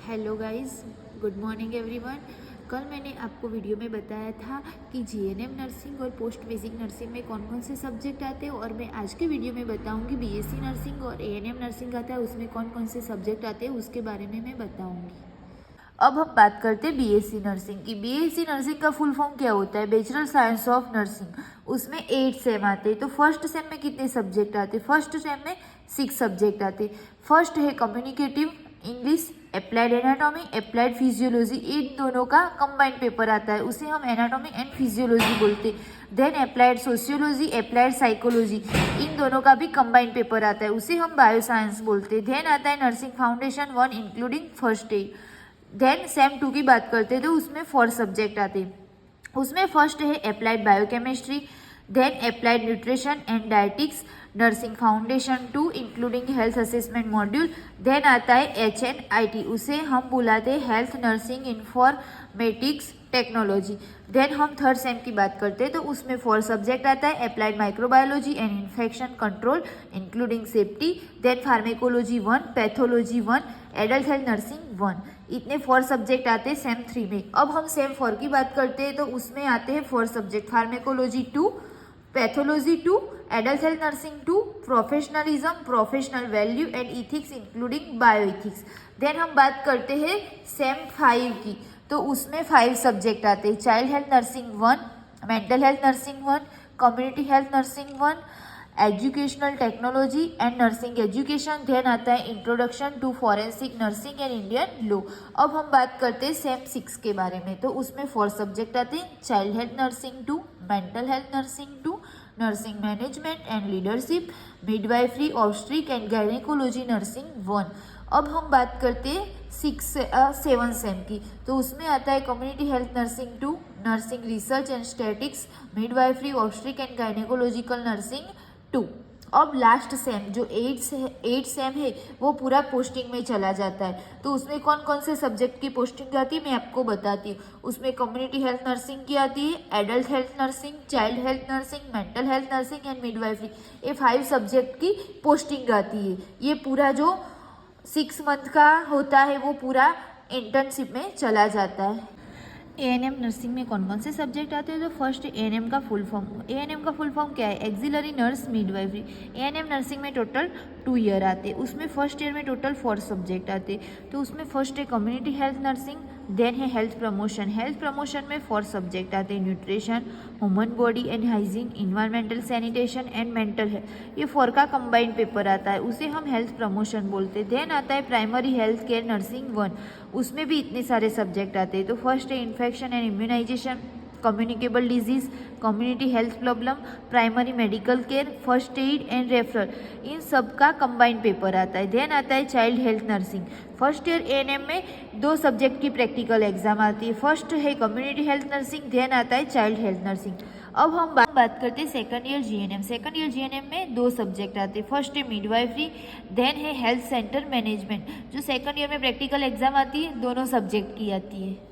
Hello guys, good morning everyone. कल मैंने आपको वीडियो में बताया था कि जीएनएम नर्सिंग और पोस्ट बेसिक नर्सिंग में कौन कौन से सब्जेक्ट आते हैं, और मैं आज के वीडियो में बताऊंगी बीएससी नर्सिंग और एएनएम नर्सिंग आता है उसमें कौन कौन से सब्जेक्ट आते हैं उसके बारे में मैं बताऊंगी। अब हम बात करते हैं बीएससी नर्सिंग की। बीएससी नर्सिंग का फुल फॉर्म क्या होता है? Bachelor science of nursing. उसमें 8 सेम आते हैं। तो फर्स्ट सेम में कितने सब्जेक्ट आते हैं? फर्स्ट सेम में 6 सब्जेक्ट आते हैं। फर्स्ट है communicative English, applied anatomy, applied physiology. इन दोनों का कंबाइंड पेपर आता है, उसे हम एनाटॉमी एंड फिजियोलॉजी बोलते हैं। Then applied sociology, applied psychology, इन दोनों का भी कंबाइंड पेपर आता है, उसे हम बायो साइंस बोलते हैं। देन आता है nursing foundation 1 including first aid. Then same 2 की बात करते हैं तो उसमें 4 सब्जेक्ट आते हैं। उसमें फर्स्ट है applied biochemistry, then applied nutrition and dietetics, nursing foundation 2 including health assessment module. Then आता है HNIT, उसे हम बुलाते हैं health nursing informatics technology. Then हम थर्ड सेम की बात करते हैं तो उसमें 4 सब्जेक्ट आता है। Applied microbiology and infection control including safety, then pharmacology 1, pathology 1, adult health nursing 1। इतने 4 सब्जेक्ट आते हैं सेम 3 में। अब हम सेम 4 की बात करते हैं तो उसमें आते हैं 4 subject, pharmacology 2, pathology 2, adult health nursing 2, professionalism, professional value and ethics including bioethics. Then हम बात करते हैं सेम 5 की, तो उसमें 5 सब्जेक्ट आते हैं। Child health nursing 1, mental health nursing 1, community health nursing 1, educational technology and nursing education. Then आता है introduction to forensic nursing and Indian law. अब हम बात करते हैं सेम 6 के बारे में, तो उसमें 4 सब्जेक्ट आते हैं। Child health nursing 2, mental health nursing 2, nursing management and leadership, midwifery, obstetric and gynaecology nursing 1। अब हम बात करते हैं 7 सेम की, तो उसमें आता है community health nursing 2, nursing research and statistics, midwifery, obstetric and gynaecological nursing 2। अब लास्ट सेम जो 8 सेम है वो पूरा पोस्टिंग में चला जाता है। तो उसमें कौन कौन से सब्जेक्ट की पोस्टिंग आती है मैं आपको बताती हूँ। उसमें कम्युनिटी हेल्थ नर्सिंग की आती है, adult health nursing, child health nursing, mental health nursing and midwifery. ये 5 सब्जेक्ट की पोस्टिंग आती है। ये पूरा जो 6 मंथ का होता है वो पूरा इंटर्नशिप में चला जाता है। एएनएम नर्सिंग में कौन कौन से सब्जेक्ट आते हैं? तो फर्स्ट एएनएम का फुल फॉर्म। एएनएम का फुल फॉर्म क्या है? Axillary nurse midwifery. ANM nursing में टोटल 2 ईयर आते हैं। उसमें फर्स्ट ईयर में टोटल 4 सब्जेक्ट आते हैं। तो उसमें फर्स्ट है कम्युनिटी हेल्थ नर्सिंग, देन है हेल्थ प्रमोशन। हेल्थ प्रमोशन में 4 सब्जेक्ट आते हैं। Nutrition, human body and hygiene, environmental sanitation and mental health. ये 4 का कंबाइंड पेपर आता है, उसे हम हेल्थ प्रमोशन बोलते हैं। देन आता है प्राइमरी हेल्थ केयर नर्सिंग 1, उसमें भी इतने सारे सब्जेक्ट आते हैं। तो फर्स्ट है infection and immunisation, communicable disease, community health problem, primary medical care, first aid and referral. इन सब का कंबाइंड पेपर आता है। देन आता है child health nursing. First year ANM में 2 सब्जेक्ट की प्रैक्टिकल एग्जाम आती है। फर्स्ट है कम्युनिटी हेल्थ नर्सिंग, देन आता है चाइल्ड हेल्थ नर्सिंग। अब हम बात करते हैं second year GNM. Second year GNM में 2 सब्जेक्ट आते हैं। फर्स्ट है मिडवाइफरी, देन है हेल्थ सेंटर मैनेजमेंट। जो सेकंड ईयर में प्रैक्टिकल एग्जाम आती है दोनों सब्जेक्ट की आती है।